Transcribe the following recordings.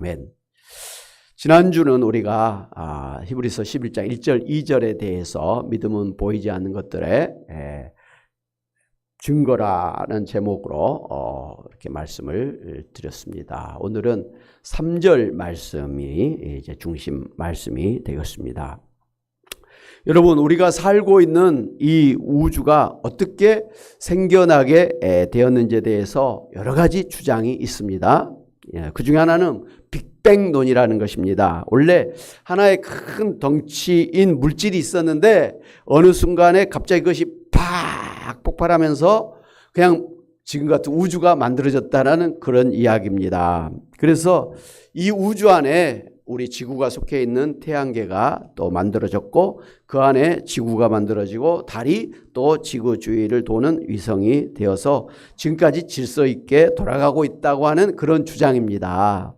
아멘. 지난주는 우리가 히브리서 11장 1절 2절에 대해서 믿음은 보이지 않는 것들의 증거라는 제목으로 이렇게 말씀을 드렸습니다. 오늘은 3절 말씀이 이제 중심 말씀이 되겠습니다. 여러분, 우리가 살고 있는 이 우주가 어떻게 생겨나게 되었는지에 대해서 여러 가지 주장이 있습니다. 그 중에 하나는 빅뱅론이라는 것입니다. 원래 하나의 큰 덩치인 물질이 있었는데 어느 순간에 갑자기 그것이 팍 폭발하면서 그냥 지금 같은 우주가 만들어졌다는 그런 이야기입니다. 그래서 이 우주 안에 우리 지구가 속해 있는 태양계가 또 만들어졌고 그 안에 지구가 만들어지고 달이 또 지구 주위를 도는 위성이 되어서 지금까지 질서 있게 돌아가고 있다고 하는 그런 주장입니다.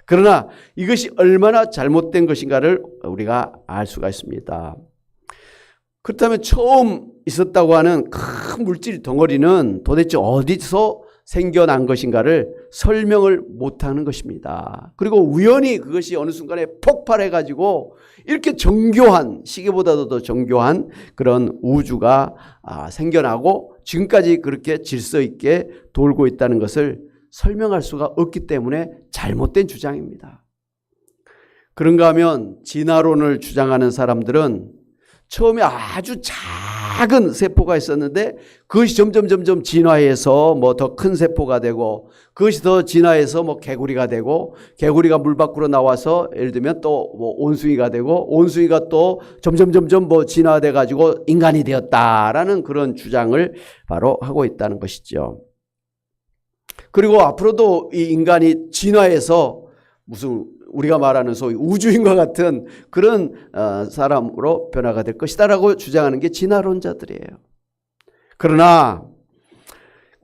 그러나 이것이 얼마나 잘못된 것인가를 우리가 알 수가 있습니다. 그렇다면 처음 있었다고 하는 큰 물질 덩어리는 도대체 어디서 생겨난 것인가를 설명을 못하는 것입니다. 그리고 우연히 그것이 어느 순간에 폭발해가지고 이렇게 정교한, 시계보다도 더 정교한 그런 우주가 생겨나고 지금까지 그렇게 질서 있게 돌고 있다는 것을 설명할 수가 없기 때문에 잘못된 주장입니다. 그런가 하면 진화론을 주장하는 사람들은 처음에 아주 작은 세포가 있었는데 그것이 점점 진화해서 뭐 더 큰 세포가 되고 그것이 더 진화해서 뭐 개구리가 되고 개구리가 물 밖으로 나와서 예를 들면 또 뭐 온숭이가 되고 온숭이가 또 점점 뭐 진화돼 가지고 인간이 되었다라는 그런 주장을 바로 하고 있다는 것이죠. 그리고 앞으로도 이 인간이 진화해서 무슨 우리가 말하는 소위 우주인과 같은 그런 사람으로 변화가 될 것이다라고 주장하는 게 진화론자들이에요. 그러나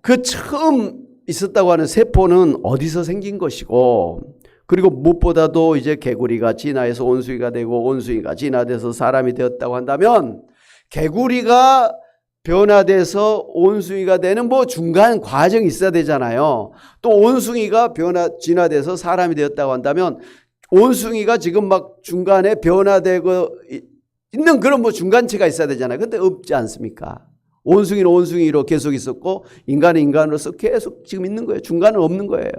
그 처음 있었다고 하는 세포는 어디서 생긴 것이고 그리고 무엇보다도 이제 개구리가 진화해서 온숭이가 되고 온숭이가 진화돼서 사람이 되었다고 한다면 개구리가 변화돼서 온숭이가 되는 뭐 중간 과정이 있어야 되잖아요. 또 온숭이가 진화돼서 사람이 되었다고 한다면 온숭이가 지금 막 중간에 변화되고 있는 그런 뭐 중간체가 있어야 되잖아요. 근데 없지 않습니까? 온숭이는 온숭이로 계속 있었고 인간은 인간으로서 계속 지금 있는 거예요. 중간은 없는 거예요.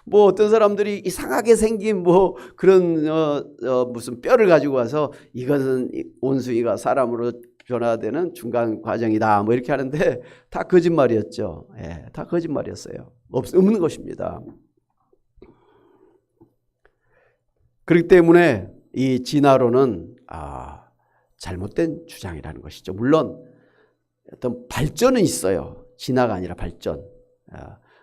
뭐 어떤 사람들이 이상하게 생긴 뭐 그런 무슨 뼈를 가지고 와서 이것은 온숭이가 사람으로 변화되는 중간 과정이다 뭐 이렇게 하는데 다 거짓말이었죠. 다 거짓말이었어요. 없는 것입니다. 그렇기 때문에 이 진화론은 잘못된 주장이라는 것이죠. 물론 어떤 발전은 있어요. 진화가 아니라 발전.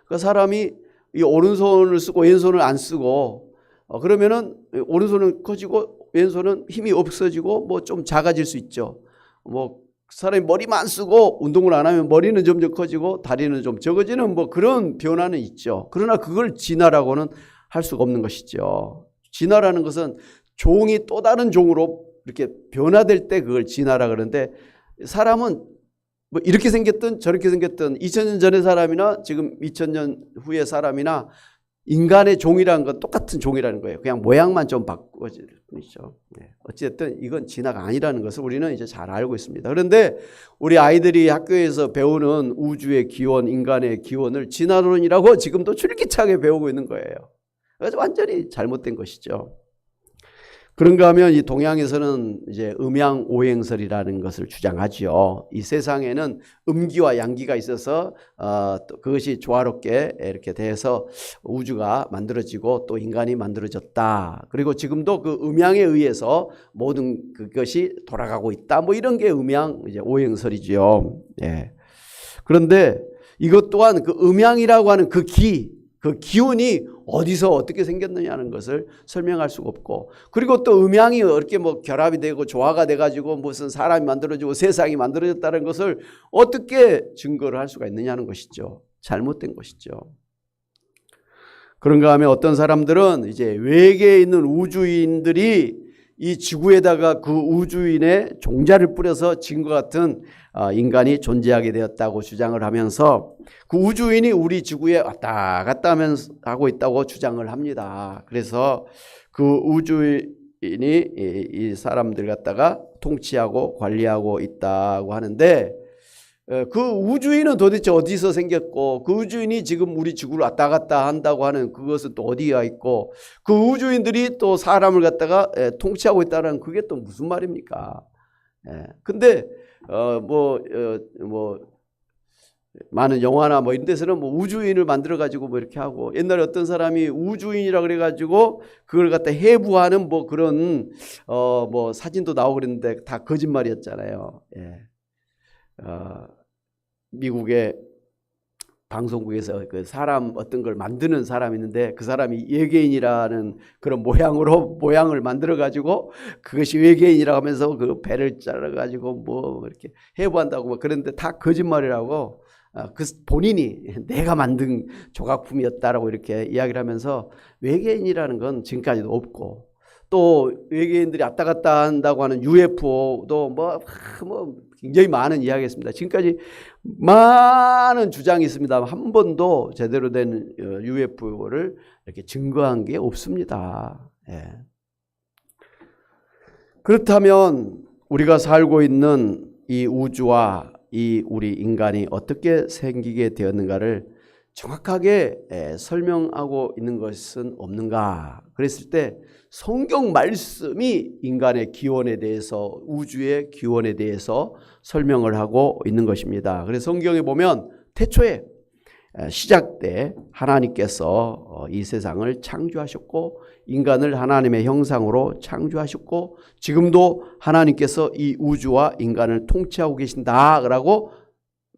그 사람이 이 오른손을 쓰고 왼손을 안 쓰고 그러면은 오른손은 커지고 왼손은 힘이 없어지고 뭐 좀 작아질 수 있죠. 뭐 사람이 머리만 쓰고 운동을 안 하면 머리는 점점 커지고 다리는 좀 적어지는 뭐 그런 변화는 있죠. 그러나 그걸 진화라고는 할 수가 없는 것이죠. 진화라는 것은 종이 또 다른 종으로 이렇게 변화될 때 그걸 진화라 그러는데 사람은 뭐 이렇게 생겼든 저렇게 생겼든 2000년 전의 사람이나 지금 2000년 후의 사람이나 인간의 종이라는 건 똑같은 종이라는 거예요. 그냥 모양만 좀 바꿔질 뿐이죠. 어쨌든 이건 진화가 아니라는 것을 우리는 이제 잘 알고 있습니다. 그런데 우리 아이들이 학교에서 배우는 우주의 기원, 인간의 기원을 진화론이라고 지금도 줄기차게 배우고 있는 거예요. 그래서 완전히 잘못된 것이죠. 그런가 하면 이 동양에서는 이제 음양오행설이라는 것을 주장하죠. 이 세상에는 음기와 양기가 있어서 또 그것이 조화롭게 이렇게 돼서 우주가 만들어지고 또 인간이 만들어졌다. 그리고 지금도 그 음양에 의해서 모든 그것이 돌아가고 있다. 뭐 이런 게 음양 이제 오행설이죠. 그런데 이것 또한 그 음양이라고 하는 그 기운이 어디서 어떻게 생겼느냐는 것을 설명할 수가 없고 그리고 또 음양이 이렇게 뭐 결합이 되고 조화가 돼가지고 무슨 사람이 만들어지고 세상이 만들어졌다는 것을 어떻게 증거를 할 수가 있느냐는 것이죠. 잘못된 것이죠. 그런가 하면 어떤 사람들은 이제 외계에 있는 우주인들이 이 지구에다가 그 우주인의 종자를 뿌려서 지금과 같은 인간이 존재하게 되었다고 주장을 하면서 그 우주인이 우리 지구에 왔다 갔다 하고 있다고 주장을 합니다. 그래서 그 우주인이 이 사람들 갖다가 통치하고 관리하고 있다고 하는데, 그 우주인은 도대체 어디서 생겼고 그 우주인이 지금 우리 지구를 왔다 갔다 한다고 하는 그것은 또 어디가 있고 그 우주인들이 또 사람을 갖다가 통치하고 있다는 그게 또 무슨 말입니까? 근데 많은 영화나 뭐 이런 데서는 뭐 우주인을 만들어 가지고 뭐 이렇게 하고, 옛날에 어떤 사람이 우주인이라 그래 가지고 그걸 갖다 해부하는 뭐 그런 뭐 사진도 나오고 그랬는데 다 거짓말이었잖아요. 미국의 방송국에서 그 사람 어떤 걸 만드는 사람이 있는데 그 사람이 외계인이라는 그런 모양을 만들어 가지고 그것이 외계인이라고 하면서 그 배를 잘라 가지고 뭐 이렇게 해부한다고 뭐 그런데 다 거짓말이라고, 그 본인이 내가 만든 조각품이었다라고 이렇게 이야기를 하면서, 외계인이라는 건 지금까지도 없고, 또 외계인들이 왔다 갔다 한다고 하는 UFO도 뭐 굉장히 많은 이야기가 있습니다. 지금까지 많은 주장이 있습니다. 한 번도 제대로 된 UFO를 이렇게 증거한 게 없습니다. 그렇다면 우리가 살고 있는 이 우주와 이 우리 인간이 어떻게 생기게 되었는가를 정확하게 설명하고 있는 것은 없는가? 그랬을 때 성경 말씀이 인간의 기원에 대해서, 우주의 기원에 대해서 설명을 하고 있는 것입니다. 그래서 성경에 보면 태초에 시작 때 하나님께서 이 세상을 창조하셨고 인간을 하나님의 형상으로 창조하셨고 지금도 하나님께서 이 우주와 인간을 통치하고 계신다라고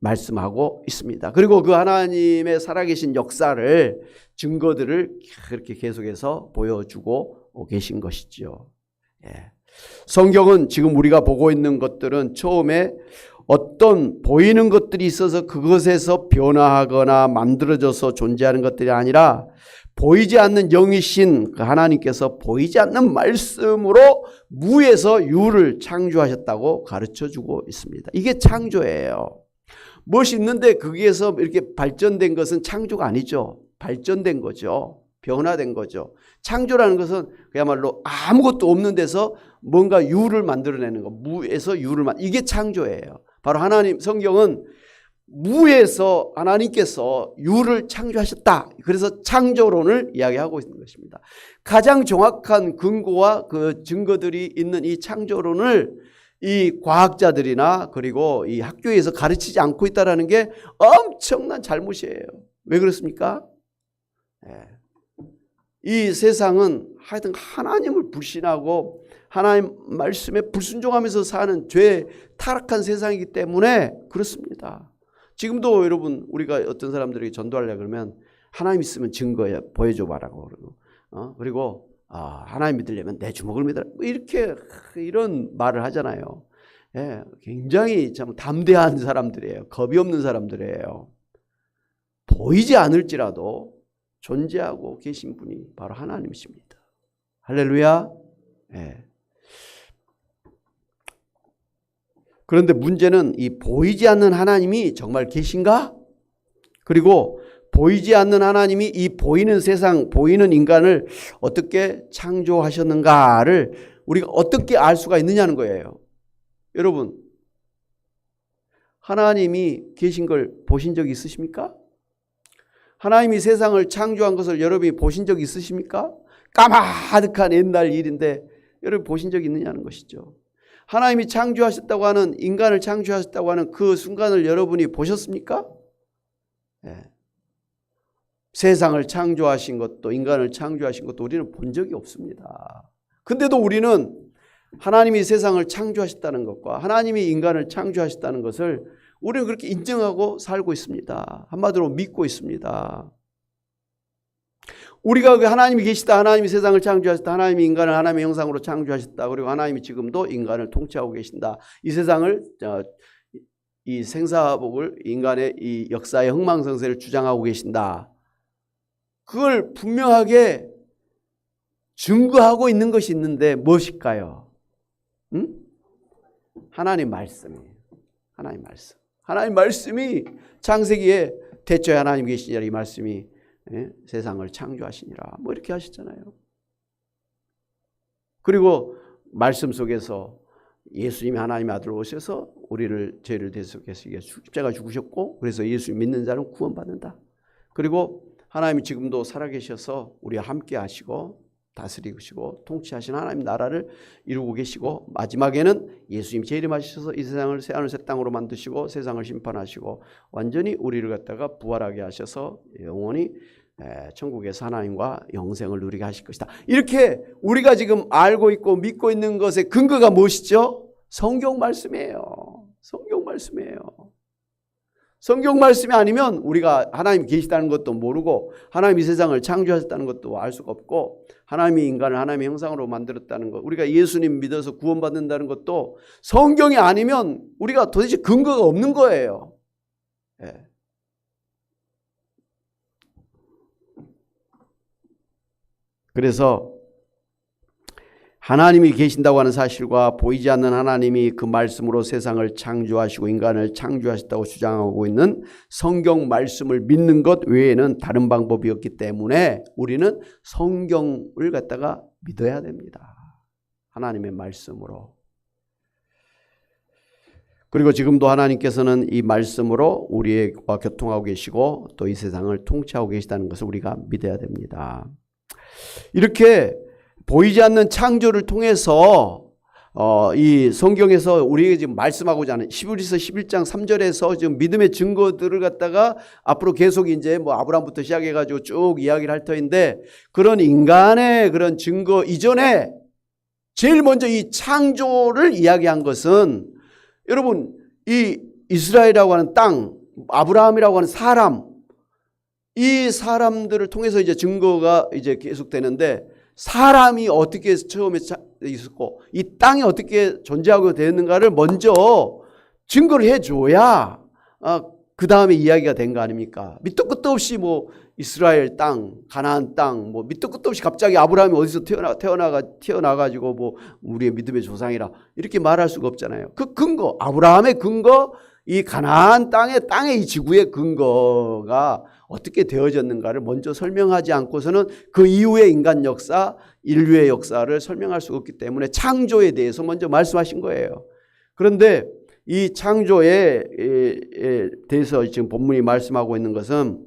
말씀하고 있습니다. 그리고 그 하나님의 살아계신 역사를, 증거들을 그렇게 계속해서 보여주고 계신 것이죠. 성경은 지금 우리가 보고 있는 것들은 처음에 어떤 보이는 것들이 있어서 그것에서 변화하거나 만들어져서 존재하는 것들이 아니라 보이지 않는 영이신 그 하나님께서 보이지 않는 말씀으로 무에서 유를 창조하셨다고 가르쳐주고 있습니다. 이게 창조예요. 무엇이 있는데 거기에서 이렇게 발전된 것은 창조가 아니죠. 발전된 거죠. 변화된 거죠. 창조라는 것은 그야말로 아무것도 없는 데서 뭔가 유를 만들어내는 거, 무에서 유를 이게 창조예요. 바로 하나님, 성경은 무에서 하나님께서 유를 창조하셨다. 그래서 창조론을 이야기하고 있는 것입니다. 가장 정확한 근거와 그 증거들이 있는 이 창조론을 이 과학자들이나 그리고 이 학교에서 가르치지 않고 있다는 게 엄청난 잘못이에요. 왜 그렇습니까? 이 세상은 하여튼 하나님을 불신하고 하나님 말씀에 불순종하면서 사는 죄 타락한 세상이기 때문에 그렇습니다. 지금도 여러분, 우리가 어떤 사람들에게 전도하려고 그러면 하나님 있으면 증거야, 보여줘 봐라고 그러고, 그리고 하나님 믿으려면 내 주먹을 믿어라, 이렇게 이런 말을 하잖아요. 굉장히 참 담대한 사람들이에요. 겁이 없는 사람들이에요. 보이지 않을지라도 존재하고 계신 분이 바로 하나님이십니다. 할렐루야. 그런데 문제는 이 보이지 않는 하나님이 정말 계신가? 그리고 보이지 않는 하나님이 이 보이는 세상, 보이는 인간을 어떻게 창조하셨는가를 우리가 어떻게 알 수가 있느냐는 거예요. 여러분, 하나님이 계신 걸 보신 적이 있으십니까? 하나님이 세상을 창조한 것을 여러분이 보신 적이 있으십니까? 까마득한 옛날 일인데 여러분 보신 적이 있느냐는 것이죠. 하나님이 창조하셨다고 하는, 인간을 창조하셨다고 하는 그 순간을 여러분이 보셨습니까? 세상을 창조하신 것도, 인간을 창조하신 것도 우리는 본 적이 없습니다. 근데도 우리는 하나님이 세상을 창조하셨다는 것과 하나님이 인간을 창조하셨다는 것을 우리는 그렇게 인정하고 살고 있습니다. 한마디로 믿고 있습니다. 우리가 그 하나님이 계시다, 하나님이 세상을 창조하셨다, 하나님이 인간을 하나님의 형상으로 창조하셨다, 그리고 하나님이 지금도 인간을 통치하고 계신다, 이 세상을, 이 생사복을, 인간의 이 역사의 흥망성쇠를 주장하고 계신다, 그걸 분명하게 증거하고 있는 것이 있는데 무엇일까요? 응? 하나님 말씀이에요. 하나님 말씀. 하나님 말씀이 창세기에 태초에 하나님 계시니라 이 말씀이 세상을 창조하시니라 뭐 이렇게 하셨잖아요. 그리고 말씀 속에서 예수님이 하나님의 아들로 오셔서 우리를 죄를 대속해서 십자가 죽으셨고 그래서 예수 믿는 자는 구원받는다. 그리고 하나님이 지금도 살아계셔서 우리와 함께 하시고 다스리시고 통치하신 하나님 나라를 이루고 계시고 마지막에는 예수님 재림하셔서 이 세상을 새하늘 새 땅으로 만드시고 세상을 심판하시고 완전히 우리를 갖다가 부활하게 하셔서 영원히 천국에서 하나님과 영생을 누리게 하실 것이다. 이렇게 우리가 지금 알고 있고 믿고 있는 것의 근거가 무엇이죠? 성경 말씀이에요. 성경 말씀이에요. 성경 말씀이 아니면 우리가 하나님이 계시다는 것도 모르고 하나님이 세상을 창조하셨다는 것도 알 수가 없고 하나님이 인간을 하나님의 형상으로 만들었다는 것, 우리가 예수님 믿어서 구원받는다는 것도 성경이 아니면 우리가 도대체 근거가 없는 거예요. 예. 그래서 하나님이 계신다고 하는 사실과 보이지 않는 하나님이 그 말씀으로 세상을 창조하시고 인간을 창조하셨다고 주장하고 있는 성경 말씀을 믿는 것 외에는 다른 방법이 없기 때문에 우리는 성경을 갖다가 믿어야 됩니다. 하나님의 말씀으로. 그리고 지금도 하나님께서는 이 말씀으로 우리와 교통하고 계시고 또 이 세상을 통치하고 계시다는 것을 우리가 믿어야 됩니다. 이렇게 보이지 않는 창조를 통해서 이 성경에서 우리에게 지금 말씀하고자 하는 히브리서 11장 3절에서 지금 믿음의 증거들을 갖다가 앞으로 계속 이제 뭐 아브라함부터 시작해가지고 쭉 이야기를 할 터인데 그런 인간의 그런 증거 이전에 제일 먼저 이 창조를 이야기한 것은 여러분 이 이스라엘이라고 하는 땅, 아브라함이라고 하는 사람, 이 사람들을 통해서 이제 증거가 이제 계속되는데 사람이 어떻게 처음에 있었고 이 땅이 어떻게 존재하고 되었는가를 먼저 증거를 해줘야 그 다음에 이야기가 된 거 아닙니까? 밑도 끝도 없이 뭐 이스라엘 땅, 가나안 땅, 뭐 밑도 끝도 없이 갑자기 아브라함이 어디서 태어나가지고 뭐 우리의 믿음의 조상이라 이렇게 말할 수가 없잖아요. 그 근거, 아브라함의 근거, 이 가나안 땅의 이 지구의 근거가 어떻게 되어졌는가를 먼저 설명하지 않고서는 그 이후의 인간 역사, 인류의 역사를 설명할 수가 없기 때문에 창조에 대해서 먼저 말씀하신 거예요. 그런데 이 창조에 대해서 지금 본문이 말씀하고 있는 것은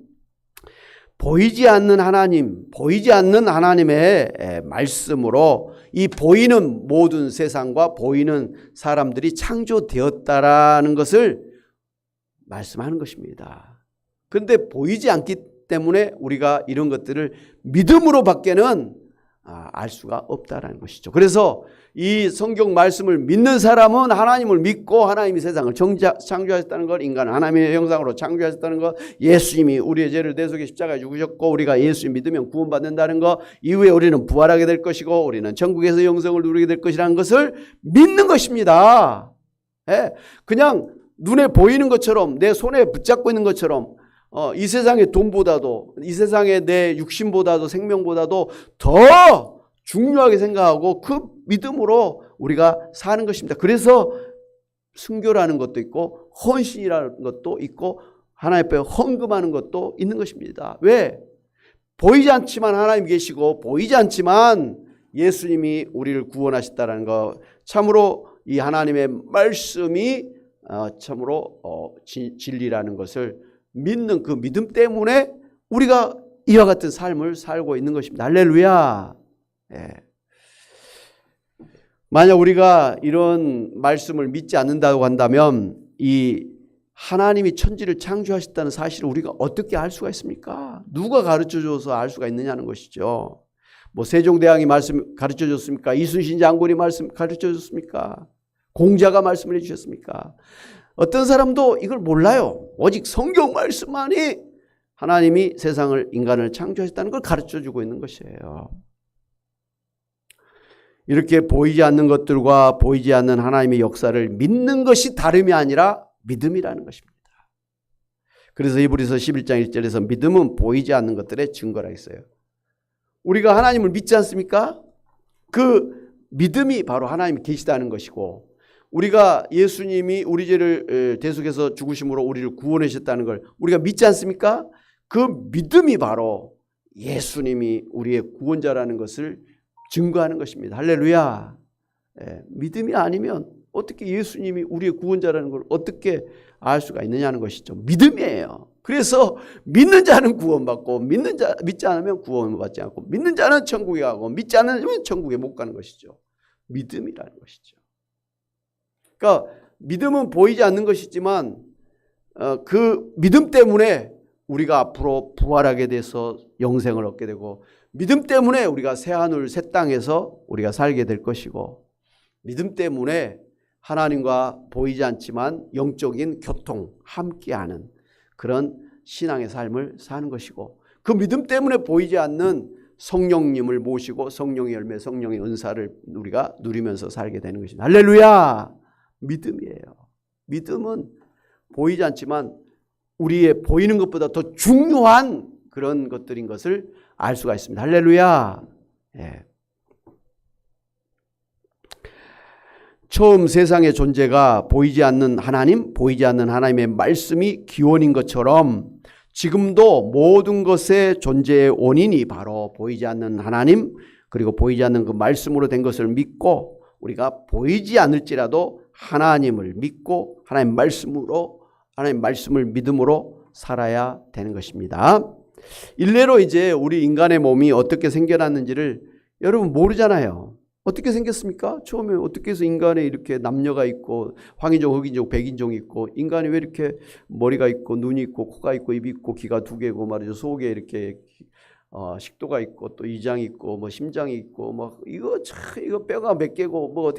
보이지 않는 하나님, 보이지 않는 하나님의 말씀으로 이 보이는 모든 세상과 보이는 사람들이 창조되었다라는 것을 말씀하는 것입니다. 그런데 보이지 않기 때문에 우리가 이런 것들을 믿음으로 밖에는 알 수가 없다라는 것이죠. 그래서 이 성경 말씀을 믿는 사람은 하나님을 믿고 하나님이 세상을 창조하셨다는 것, 인간을 하나님의 형상으로 창조하셨다는 것, 예수님이 우리의 죄를 대속해 십자가에 죽으셨고 우리가 예수님 믿으면 구원받는다는 것, 이후에 우리는 부활하게 될 것이고 우리는 천국에서 영생을 누리게 될 것이라는 것을 믿는 것입니다. 그냥 눈에 보이는 것처럼 내 손에 붙잡고 있는 것처럼 이 세상의 돈보다도 이 세상의 내 육신보다도 생명보다도 더 중요하게 생각하고 그 믿음으로 우리가 사는 것입니다. 그래서 순교라는 것도 있고 헌신이라는 것도 있고 하나님 앞에 헌금하는 것도 있는 것입니다. 왜? 보이지 않지만 하나님 계시고 보이지 않지만 예수님이 우리를 구원하셨다는 것, 참으로 이 하나님의 말씀이 참으로 진리라는 것을 믿는 그 믿음 때문에 우리가 이와 같은 삶을 살고 있는 것입니다. 할렐루야. 만약 우리가 이런 말씀을 믿지 않는다고 한다면 이 하나님이 천지를 창조하셨다는 사실을 우리가 어떻게 알 수가 있습니까? 누가 가르쳐줘서 알 수가 있느냐는 것이죠. 뭐 세종대왕이 말씀 가르쳐줬습니까? 이순신 장군이 말씀 가르쳐줬습니까? 공자가 말씀을 해주셨습니까? 어떤 사람도 이걸 몰라요. 오직 성경 말씀만이 하나님이 세상을 인간을 창조하셨다는 걸 가르쳐주고 있는 것이에요. 이렇게 보이지 않는 것들과 보이지 않는 하나님의 역사를 믿는 것이 다름이 아니라 믿음이라는 것입니다. 그래서 히브리서 11장 1절에서 믿음은 보이지 않는 것들의 증거라 했어요. 우리가 하나님을 믿지 않습니까? 그 믿음이 바로 하나님이 계시다는 것이고, 우리가 예수님이 우리 죄를 대속해서 죽으심으로 우리를 구원하셨다는 걸 우리가 믿지 않습니까? 그 믿음이 바로 예수님이 우리의 구원자라는 것을 증거하는 것입니다. 할렐루야. 믿음이 아니면 어떻게 예수님이 우리의 구원자라는 걸 어떻게 알 수가 있느냐는 것이죠. 믿음이에요. 그래서 믿는 자는 구원받고 믿지 않으면 구원받지 않고, 믿는 자는 천국에 가고 믿지 않으면 천국에 못 가는 것이죠. 믿음이라는 것이죠. 그러니까 믿음은 보이지 않는 것이지만 그 믿음 때문에 우리가 앞으로 부활하게 돼서 영생을 얻게 되고, 믿음 때문에 우리가 새하늘 새 땅에서 우리가 살게 될 것이고, 믿음 때문에 하나님과 보이지 않지만 영적인 교통 함께하는 그런 신앙의 삶을 사는 것이고, 그 믿음 때문에 보이지 않는 성령님을 모시고 성령의 열매, 성령의 은사를 우리가 누리면서 살게 되는 것입니다. 할렐루야. 믿음이에요. 믿음은 보이지 않지만 우리의 보이는 것보다 더 중요한 그런 것들인 것을 알 수가 있습니다. 할렐루야. 예. 처음 세상의 존재가 보이지 않는 하나님, 보이지 않는 하나님의 말씀이 기원인 것처럼 지금도 모든 것의 존재의 원인이 바로 보이지 않는 하나님, 그리고 보이지 않는 그 말씀으로 된 것을 믿고, 우리가 보이지 않을지라도 하나님을 믿고 하나님 말씀으로, 하나님 말씀을 믿음으로 살아야 되는 것입니다. 일례로 이제 우리 인간의 몸이 어떻게 생겨났는지를 여러분 모르잖아요. 어떻게 생겼습니까? 처음에 어떻게 해서 인간에 이렇게 남녀가 있고 황인종, 흑인종, 백인종이 있고, 인간이 왜 이렇게 머리가 있고 눈이 있고 코가 있고 입이 있고 귀가 두 개고 말이죠. 속에 이렇게 식도가 있고 또 위장이 있고 뭐 심장이 있고 뭐 이거 뼈가 몇 개고 뭐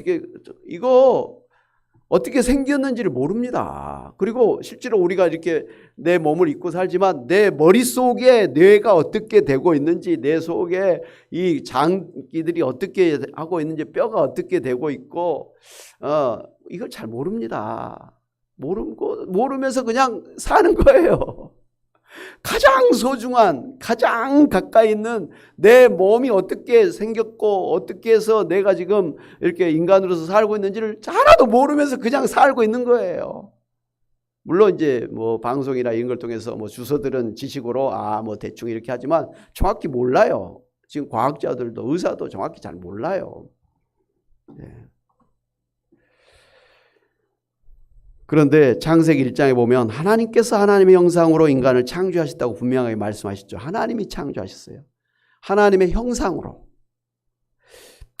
어떻게 생겼는지를 모릅니다. 그리고 실제로 우리가 이렇게 내 몸을 입고 살지만 내 머릿속에 뇌가 어떻게 되고 있는지, 내 속에 이 장기들이 어떻게 하고 있는지, 뼈가 어떻게 되고 있고 이걸 잘 모릅니다. 모르면서 그냥 사는 거예요. 가장 소중한, 가장 가까이 있는 내 몸이 어떻게 생겼고 어떻게 해서 내가 지금 이렇게 인간으로서 살고 있는지를 하나도 모르면서 그냥 살고 있는 거예요. 물론 이제 뭐 방송이나 이런 걸 통해서 뭐 주서들은 지식으로 뭐 대충 이렇게 하지만 정확히 몰라요. 지금 과학자들도 의사도 정확히 잘 몰라요. 네. 그런데 창세기 1장에 보면 하나님께서 하나님의 형상으로 인간을 창조하셨다고 분명하게 말씀하시죠. 하나님이 창조하셨어요. 하나님의 형상으로.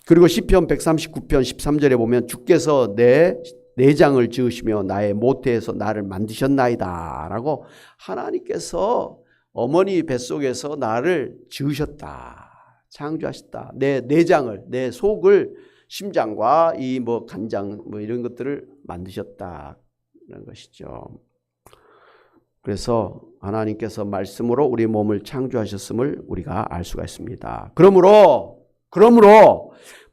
그리고 시편 139편 13절에 보면 주께서 내 내장을 지으시며 나의 모태에서 나를 만드셨나이다 라고, 하나님께서 어머니 뱃속에서 나를 지으셨다, 창조하셨다. 내 내장을, 내 속을, 심장과 이 뭐 간장 뭐 이런 것들을 만드셨다 라는 것이죠. 그래서 하나님께서 말씀으로 우리 몸을 창조하셨음을 우리가 알 수가 있습니다. 그러므로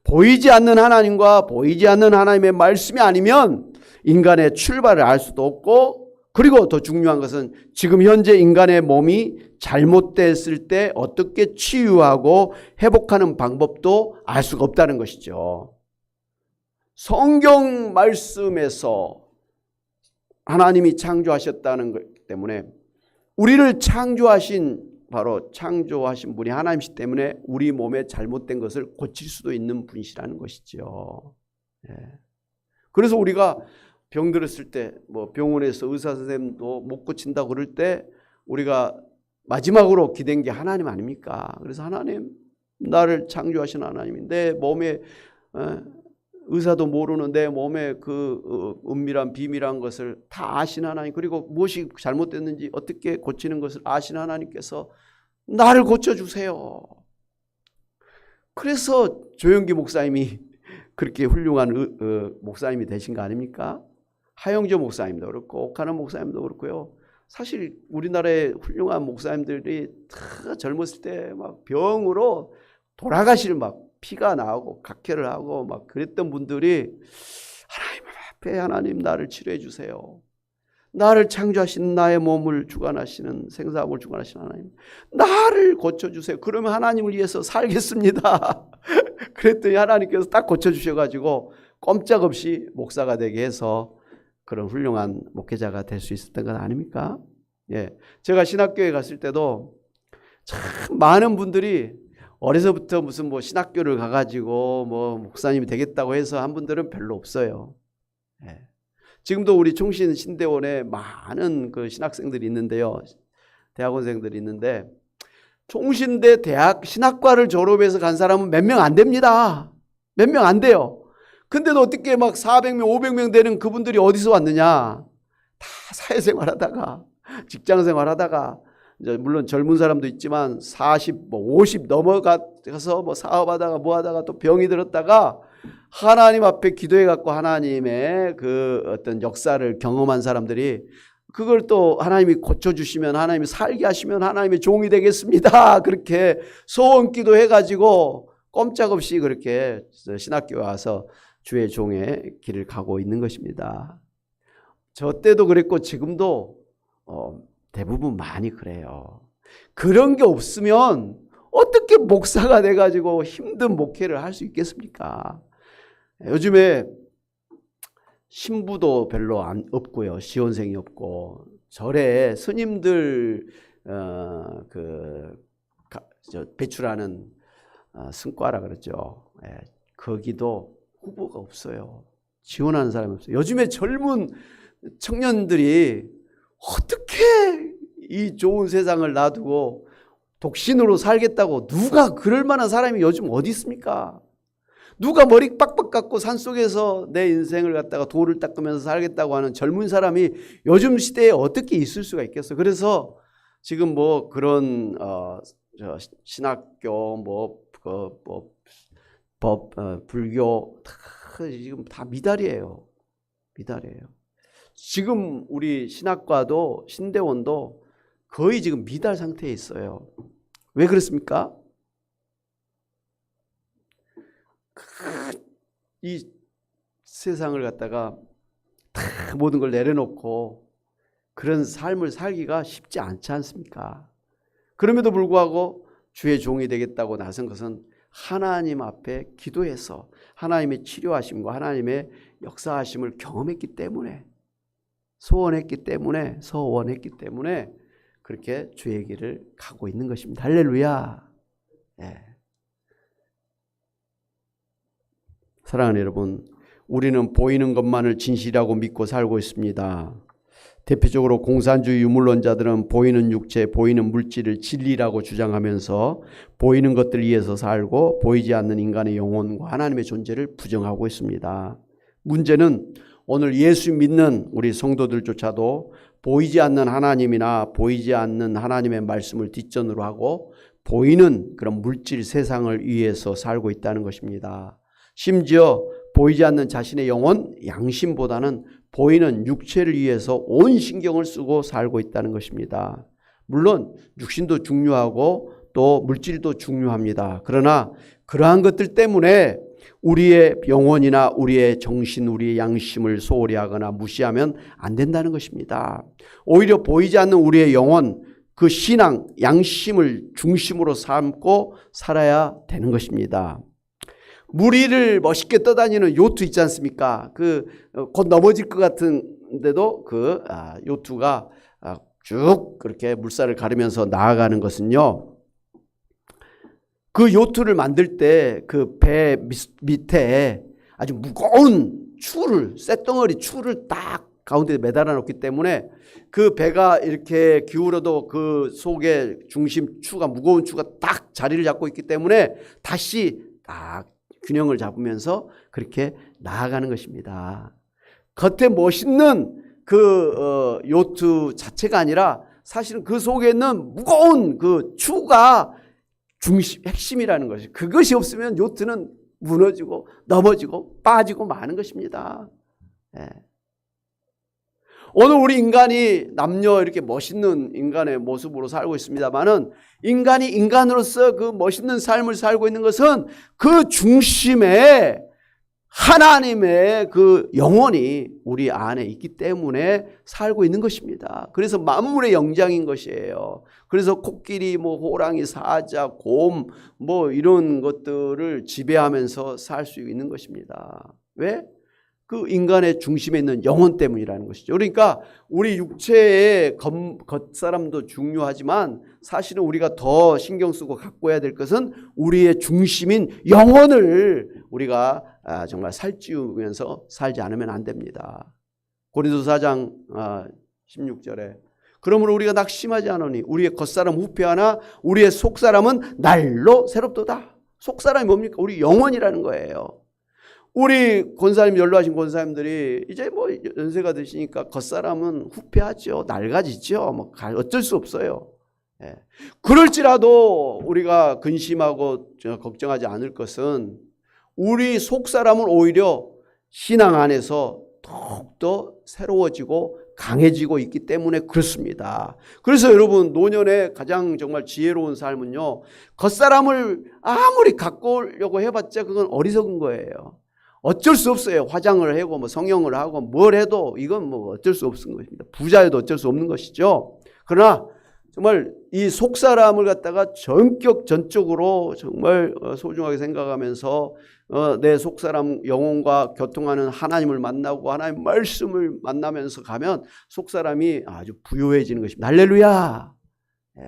보이지 않는 하나님과 보이지 않는 하나님의 말씀이 아니면 인간의 출발을 알 수도 없고, 그리고 더 중요한 것은 지금 현재 인간의 몸이 잘못됐을 때 어떻게 치유하고 회복하는 방법도 알 수가 없다는 것이죠. 성경 말씀에서 하나님이 창조하셨다는 것 때문에, 우리를 바로 창조하신 분이 하나님이시기 때문에 우리 몸에 잘못된 것을 고칠 수도 있는 분이시라는 것이죠. 그래서 우리가 병들었을 때 뭐 병원에서 의사 선생님도 못 고친다고 그럴 때 우리가 마지막으로 기댄 게 하나님 아닙니까? 그래서 하나님, 나를 창조하신 하나님이 내 몸에 의사도 모르는 내 몸의 그 은밀한 비밀한 것을 다 아신 하나님, 그리고 무엇이 잘못됐는지 어떻게 고치는 것을 아신 하나님께서 나를 고쳐주세요. 그래서 조영기 목사님이 그렇게 훌륭한 목사님이 되신 거 아닙니까? 하영조 목사님도 그렇고 옥하는 목사님도 그렇고요. 사실 우리나라의 훌륭한 목사님들이 다 젊었을 때 막 병으로 돌아가실 막 피가 나오고 각혈을 하고 막 그랬던 분들이 하나님 앞에, 하나님 나를 치료해 주세요. 나를 창조하신 나의 몸을 주관하시는 생사함을 주관하시는 하나님, 나를 고쳐주세요. 그러면 하나님을 위해서 살겠습니다. 그랬더니 하나님께서 딱 고쳐주셔가지고 꼼짝없이 목사가 되게 해서 그런 훌륭한 목회자가 될 수 있었던 건 아닙니까? 예, 제가 신학교에 갔을 때도 참 많은 분들이 어려서부터 무슨 뭐 신학교를 가가지고 뭐 목사님이 되겠다고 해서 한 분들은 별로 없어요. 예. 지금도 우리 총신 신대원에 많은 그 신학생들이 있는데요. 대학원생들이 있는데 총신대 대학 신학과를 졸업해서 간 사람은 몇 명 안 됩니다. 몇 명 안 돼요. 근데도 어떻게 막 400명, 500명 되는 그분들이 어디서 왔느냐? 다 사회생활 하다가, 직장생활 하다가, 이제 물론 젊은 사람도 있지만 40, 뭐 50 넘어가서 뭐 사업하다가 뭐 하다가 또 병이 들었다가 하나님 앞에 기도해갖고 하나님의 그 어떤 역사를 경험한 사람들이 그걸 또 하나님이 고쳐주시면, 하나님이 살게 하시면 하나님의 종이 되겠습니다. 그렇게 소원 기도해가지고 꼼짝없이 그렇게 신학교에 와서 주의 종의 길을 가고 있는 것입니다. 저 때도 그랬고 지금도 대부분 많이 그래요. 그런 게 없으면 어떻게 목사가 돼가지고 힘든 목회를 할 수 있겠습니까? 요즘에 신부도 별로 없고요. 시원생이 없고 절에 스님들 배출하는 승과라 그러죠. 거기도 후보가 없어요. 지원하는 사람이 없어요. 요즘에 젊은 청년들이 어떻게 이 좋은 세상을 놔두고 독신으로 살겠다고, 누가 그럴 만한 사람이 요즘 어디 있습니까? 누가 머리 빡빡 깎고 산속에서 내 인생을 갖다가 돌을 닦으면서 살겠다고 하는 젊은 사람이 요즘 시대에 어떻게 있을 수가 있겠어요? 그래서 지금 뭐 그런 신학교 불교 지금 다 미달이에요. 미달이에요. 지금 우리 신학과도 신대원도 거의 지금 미달 상태에 있어요. 왜 그렇습니까? 이 세상을 갖다가 다 모든 걸 내려놓고 그런 삶을 살기가 쉽지 않지 않습니까? 그럼에도 불구하고 주의 종이 되겠다고 나선 것은 하나님 앞에 기도해서 하나님의 치료하심과 하나님의 역사하심을 경험했기 때문에, 소원했기 때문에 그렇게 주의 길을 가고 있는 것입니다. 할렐루야. 네. 사랑하는 여러분, 우리는 보이는 것만을 진실이라고 믿고 살고 있습니다. 대표적으로 공산주의 유물론자들은 보이는 육체, 보이는 물질을 진리라고 주장하면서 보이는 것들을 위해서 살고 보이지 않는 인간의 영혼과 하나님의 존재를 부정하고 있습니다. 문제는 오늘 예수 믿는 우리 성도들조차도 보이지 않는 하나님이나 보이지 않는 하나님의 말씀을 뒷전으로 하고 보이는 그런 물질 세상을 위해서 살고 있다는 것입니다. 심지어 보이지 않는 자신의 영혼, 양심보다는 보이는 육체를 위해서 온 신경을 쓰고 살고 있다는 것입니다. 물론 육신도 중요하고 또 물질도 중요합니다. 그러나 그러한 것들 때문에 우리의 영혼이나 우리의 정신, 우리의 양심을 소홀히 하거나 무시하면 안 된다는 것입니다. 오히려 보이지 않는 우리의 영혼, 그 신앙, 양심을 중심으로 삼고 살아야 되는 것입니다. 무리를 멋있게 떠다니는 요트 있지 않습니까? 곧 넘어질 것 같은데도 요트가 쭉 그렇게 물살을 가르면서 나아가는 것은요, 그 요트를 만들 때 그 배 밑에 아주 무거운 쇳덩어리 추를 딱 가운데 매달아 놓기 때문에 그 배가 이렇게 기울어도 그 속에 중심 추가, 무거운 추가 딱 자리를 잡고 있기 때문에 다시 딱 균형을 잡으면서 그렇게 나아가는 것입니다. 겉에 멋있는 요트 자체가 아니라 사실은 그 속에 있는 무거운 그 추가 핵심이라는 것이, 그것이 없으면 요트는 무너지고 넘어지고 빠지고 마는 것입니다. 네. 오늘 우리 인간이 남녀 이렇게 멋있는 인간의 모습으로 살고 있습니다만은, 인간이 인간으로서 그 멋있는 삶을 살고 있는 것은 그 중심에 하나님의 그 영혼이 우리 안에 있기 때문에 살고 있는 것입니다. 그래서 만물의 영장인 것이에요. 그래서 코끼리, 호랑이, 사자, 곰, 이런 것들을 지배하면서 살 수 있는 것입니다. 왜? 그 인간의 중심에 있는 영혼 때문이라는 것이죠. 그러니까 우리 육체의 겉사람도 중요하지만 사실은 우리가 더 신경 쓰고 가꿔야 될 것은 우리의 중심인 영혼을 우리가 정말 살찌우면서 살지 않으면 안 됩니다. 고린도서 4장 16절에 그러므로 우리가 낙심하지 않으니 우리의 겉사람 후패하나 우리의 속사람은 날로 새롭도다. 속사람이 뭡니까? 우리 영혼이라는 거예요. 우리 권사님, 연로하신 권사님들이 이제 연세가 드시니까 겉사람은 후패하죠. 낡아지죠. 어쩔 수 없어요. 예. 그럴지라도 우리가 근심하고 걱정하지 않을 것은 우리 속사람은 오히려 신앙 안에서 더욱더 새로워지고 강해지고 있기 때문에 그렇습니다. 그래서 여러분, 노년의 가장 정말 지혜로운 삶은요, 겉사람을 아무리 가꾸려고 해봤자 그건 어리석은 거예요. 어쩔 수 없어요. 화장을 하고 성형을 하고 뭘 해도 이건 어쩔 수 없는 것입니다. 부자여도 어쩔 수 없는 것이죠. 그러나 정말 이 속사람을 갖다가 전적으로 정말 소중하게 생각하면서 내 속사람 영혼과 교통하는 하나님을 만나고 하나님 말씀을 만나면서 가면 속사람이 아주 부유해지는 것입니다. 할렐루야. 예.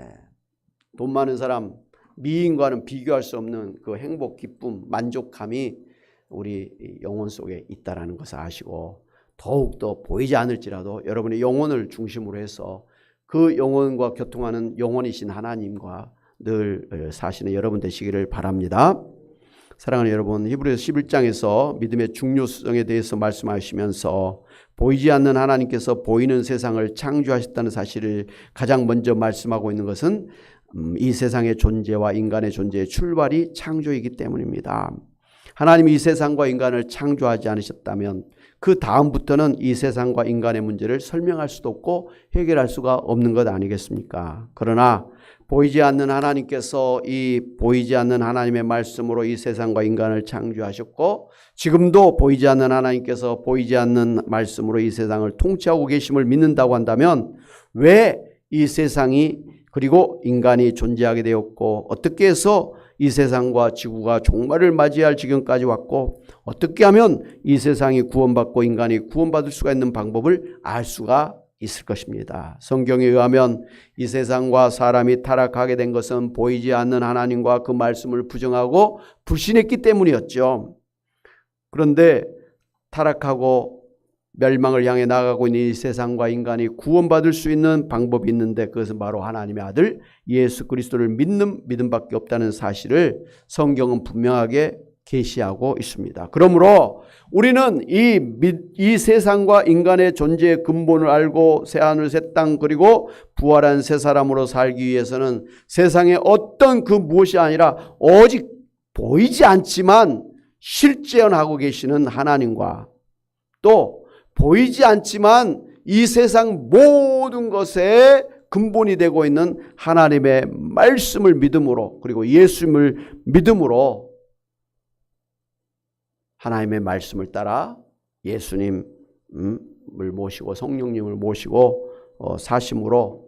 돈 많은 사람, 미인과는 비교할 수 없는 그 행복, 기쁨, 만족감이 우리 영혼 속에 있다는 것을 아시고 더욱더 보이지 않을지라도 여러분의 영혼을 중심으로 해서 그 영혼과 교통하는 영혼이신 하나님과 늘 사시는 여러분 되시기를 바랍니다. 사랑하는 여러분, 히브리서 11장에서 믿음의 중요성에 대해서 말씀하시면서 보이지 않는 하나님께서 보이는 세상을 창조하셨다는 사실을 가장 먼저 말씀하고 있는 것은 이 세상의 존재와 인간의 존재의 출발이 창조이기 때문입니다. 하나님이 이 세상과 인간을 창조하지 않으셨다면 그 다음부터는 이 세상과 인간의 문제를 설명할 수도 없고 해결할 수가 없는 것 아니겠습니까? 그러나 보이지 않는 하나님께서 이 보이지 않는 하나님의 말씀으로 이 세상과 인간을 창조하셨고 지금도 보이지 않는 하나님께서 보이지 않는 말씀으로 이 세상을 통치하고 계심을 믿는다고 한다면 왜 이 세상이 그리고 인간이 존재하게 되었고 어떻게 해서 이 세상과 지구가 종말을 맞이할 지경까지 왔고 어떻게 하면 이 세상이 구원받고 인간이 구원받을 수가 있는 방법을 알 수가 있을 것입니다. 성경에 의하면 이 세상과 사람이 타락하게 된 것은 보이지 않는 하나님과 그 말씀을 부정하고 불신했기 때문이었죠. 그런데 타락하고 멸망을 향해 나아가고 있는 이 세상과 인간이 구원받을 수 있는 방법이 있는데 그것은 바로 하나님의 아들 예수 그리스도를 믿는 믿음밖에 없다는 사실을 성경은 분명하게 계시하고 있습니다. 그러므로 우리는 이 세상과 인간의 존재의 근본을 알고 새하늘 새 땅 그리고 부활한 새 사람으로 살기 위해서는 세상에 어떤 그 무엇이 아니라 오직 보이지 않지만 실제하고 계시는 하나님과 또 보이지 않지만 이 세상 모든 것의 근본이 되고 있는 하나님의 말씀을 믿음으로 그리고 예수님을 믿음으로 하나님의 말씀을 따라 예수님을 모시고 성령님을 모시고 사심으로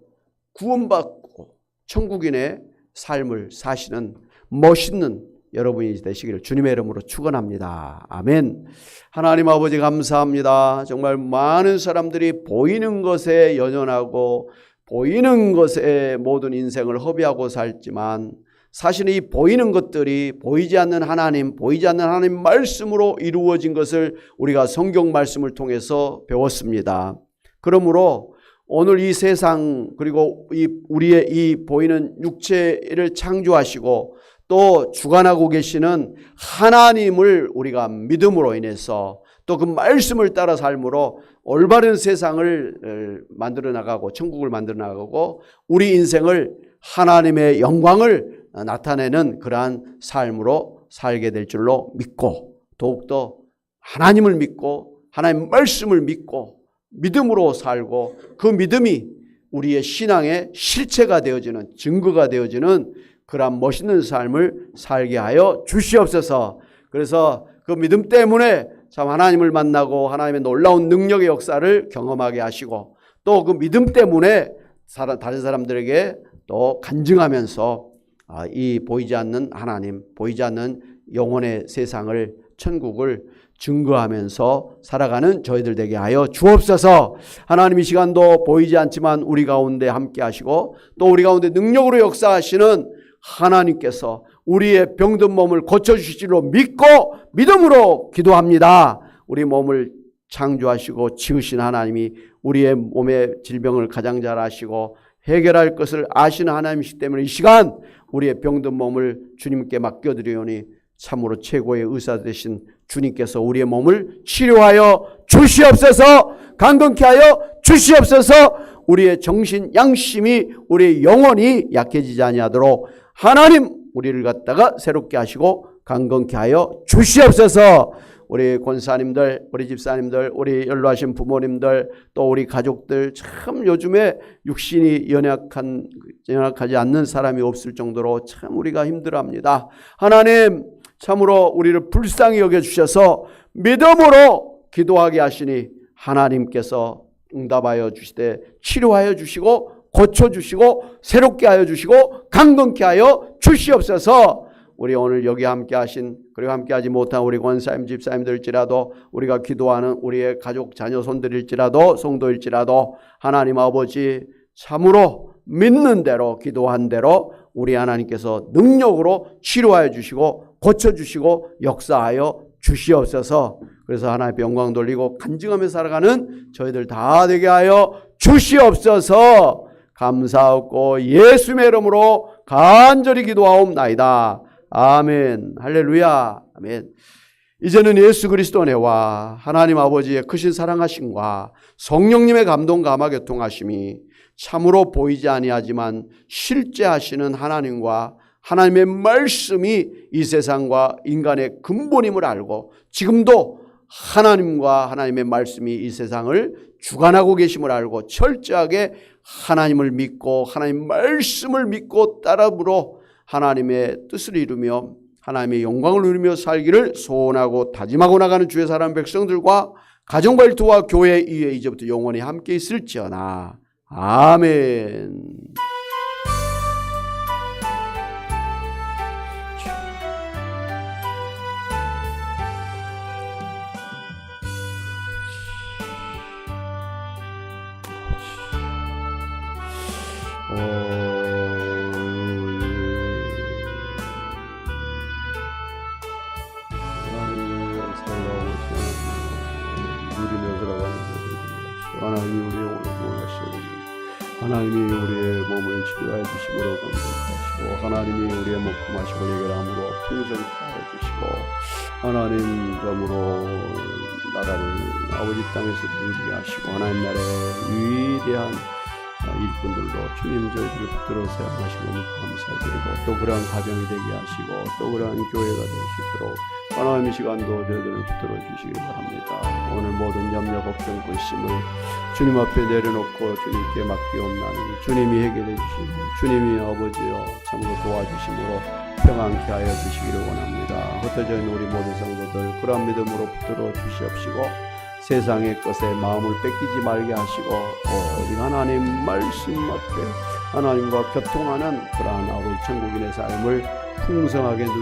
구원받고 천국인의 삶을 사시는 멋있는 여러분이 되시기를 주님의 이름으로 축원합니다. 아멘. 하나님 아버지 감사합니다. 정말 많은 사람들이 보이는 것에 연연하고 보이는 것에 모든 인생을 허비하고 살지만 사실은 이 보이는 것들이 보이지 않는 하나님, 보이지 않는 하나님 말씀으로 이루어진 것을 우리가 성경 말씀을 통해서 배웠습니다. 그러므로 오늘 이 세상 그리고 우리의 이 보이는 육체를 창조하시고 또 주관하고 계시는 하나님을 우리가 믿음으로 인해서 또 그 말씀을 따라 삶으로 올바른 세상을 만들어 나가고 천국을 만들어 나가고 우리 인생을 하나님의 영광을 나타내는 그러한 삶으로 살게 될 줄로 믿고 더욱더 하나님을 믿고 하나님의 말씀을 믿고 믿음으로 살고 그 믿음이 우리의 신앙의 실체가 되어지는 증거가 되어지는 그러한 멋있는 삶을 살게 하여 주시옵소서. 그래서 그 믿음 때문에 참 하나님을 만나고 하나님의 놀라운 능력의 역사를 경험하게 하시고 또 그 믿음 때문에 다른 사람들에게 또 간증하면서 이 보이지 않는 하나님, 보이지 않는 영혼의 세상을, 천국을 증거하면서 살아가는 저희들 되게 하여 주옵소서. 하나님 이 시간도 보이지 않지만 우리 가운데 함께 하시고 또 우리 가운데 능력으로 역사하시는 하나님께서 우리의 병든 몸을 고쳐주실 줄로 믿고 믿음으로 기도합니다. 우리 몸을 창조하시고 지으신 하나님이 우리의 몸의 질병을 가장 잘 아시고 해결할 것을 아시는 하나님이시기 때문에 이 시간 우리의 병든 몸을 주님께 맡겨드리오니 참으로 최고의 의사 되신 주님께서 우리의 몸을 치료하여 주시옵소서. 강건케 하여 주시옵소서. 우리의 정신 양심이 우리의 영혼이 약해지지 아니하도록 하나님 우리를 갖다가 새롭게 하시고 강건케 하여 주시옵소서. 우리 권사님들, 우리 집사님들, 우리 연로하신 부모님들, 또 우리 가족들 참 요즘에 육신이 연약하지 않는 사람이 없을 정도로 참 우리가 힘들어합니다. 하나님 참으로 우리를 불쌍히 여겨주셔서 믿음으로 기도하게 하시니 하나님께서 응답하여 주시되 치료하여 주시고 고쳐주시고 새롭게 하여 주시고 강건케 하여 주시옵소서. 우리 오늘 여기 함께 하신 그리고 함께 하지 못한 우리 권사님 집사님들일지라도 우리가 기도하는 우리의 가족 자녀 손들일지라도 성도일지라도 하나님 아버지 참으로 믿는 대로 기도한 대로 우리 하나님께서 능력으로 치료하여 주시고 고쳐주시고 역사하여 주시옵소서. 그래서 하나님의 영광 돌리고 간증하며 살아가는 저희들 다 되게 하여 주시옵소서. 감사하고 예수의 이름으로 간절히 기도하옵나이다. 아멘. 할렐루야. 아멘. 이제는 예수 그리스도 은혜와 하나님 아버지의 크신 사랑하심과 성령님의 감동 감화 교통하심이 참으로 보이지 아니하지만 실제 하시는 하나님과 하나님의 말씀이 이 세상과 인간의 근본임을 알고 지금도 하나님과 하나님의 말씀이 이 세상을 주관하고 계심을 알고 철저하게 하나님을 믿고 하나님 말씀을 믿고 따름으로 하나님의 뜻을 이루며 하나님의 영광을 누리며 살기를 소원하고 다짐하고 나가는 주의 사람 백성들과 가정과 일터와 교회 이에 이제부터 영원히 함께 있을지어다. 아멘. 하나님이 우리의 영혼을 구원하시고 하나님이 우리의 몸을 치료하여 주심으로 감사하시고 하나님이 우리의 목금하시고 해결함으로 풍성케 하여 주시고 하나님 점으로 나라를 아버지 땅에서 누리게 하시고 하나님 나라의 위대한 일꾼들로 주님 저희들을 붙들어 사용하시고 너무 감사드리고 또 그러한 가정이 되게 하시고 또 그러한 교회가 되시도록 하나님 이 시간도 저희들을 붙들어 주시기 바랍니다. 오늘 모든 염려 걱정 근심을 주님 앞에 내려놓고 주님께 맡기옵나니 주님이 해결해 주시고 주님이 아버지여 참으로 도와주심으로 평안케 하여 주시기를 원합니다. 흩어져 있는 우리 모든 성도들 그러한 믿음으로 붙들어 주시옵시고 세상의 것에 마음을 뺏기지 말게 하시고 오직 하나님 말씀 앞에 하나님과 교통하는 그러한 아버지 천국인의 삶을 풍성하게 누리게